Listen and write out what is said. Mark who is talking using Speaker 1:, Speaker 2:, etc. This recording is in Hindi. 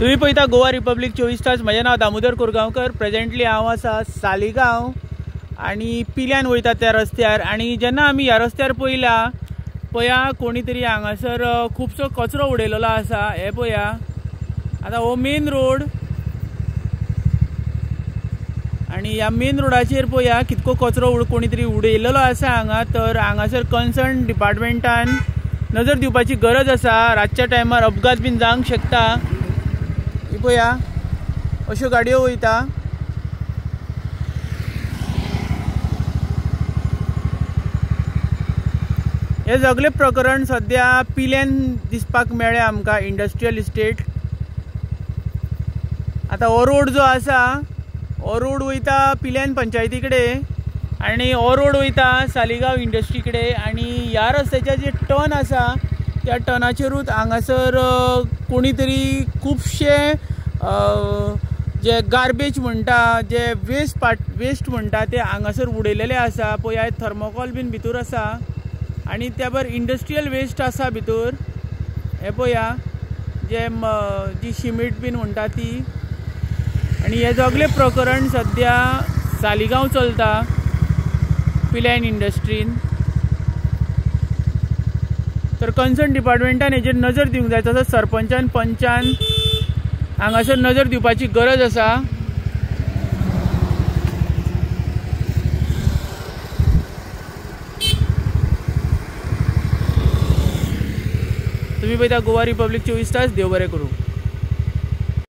Speaker 1: तुम्ही पळयता गोवा रिपब्लीक 24 तास। म्हजें नांव दामोदर कोरगांवकर। प्रेजेंटली हांव आसा सालिगांव आनी पिल्यान वयता त्या रस्त्यार। आनी जेन्ना आमी ह्या रस्त्यार पळया कोणी तरी हांगासर खुबसो कचरो उडयलेलो आसा। हे पळया, आतां हो मेन रोड आनी ह्या मेन रोडाचेर पळया कितको कचरो कोणी तरी उडयलेलो आसा हांगा। तर हांगासर कन्सर्न डिपार्टमेंटान नजर दिवपाची गरज आसा। रातच्या टायमार अपघात बीन जावंक शकता। ही पळया अश्यो गाडयो वयता। हे सगळे प्रकरण सद्या पिल्यान दिसपाक मेळ्ळे आमकां, इंडस्ट्रियल इस्टेट। आतां हो रोड जो आसा हो रोड वयता पिल्यान पंचायती कडेन आनी हो रोड वयता सालिगांव इंडस्ट्री कडेन। आनी ह्या रस्त्याचे जे टर्न आसा त्या टर्नाचेरूच हांगासर कोणी तरी खुबशे जे गार्बेज म्हणटा, जे वेस्ट म्हणटा ते हांगासर उडयलेले आसा। पळया थर्मोकॉल बीन भितर आसा आनी त्या भायर इंडस्ट्रियल वेस्ट आसा भितर। हे पळया जी शिमीट बीन म्हणटा ती। आनी हे सगळे प्रकरण सद्या सालिगांव चलता पिल्यान इंडस्ट्रीन। तर कन्सर्न डिपार्टमेंटान हेजेर नजर दिवंक जाय। तसोच सरपंचान पंचान हांगासर नजर दिवपाची गरज आसा। तुम्ही पळयता गोवा रिपब्लीक 24 तास। देव बरें करूं।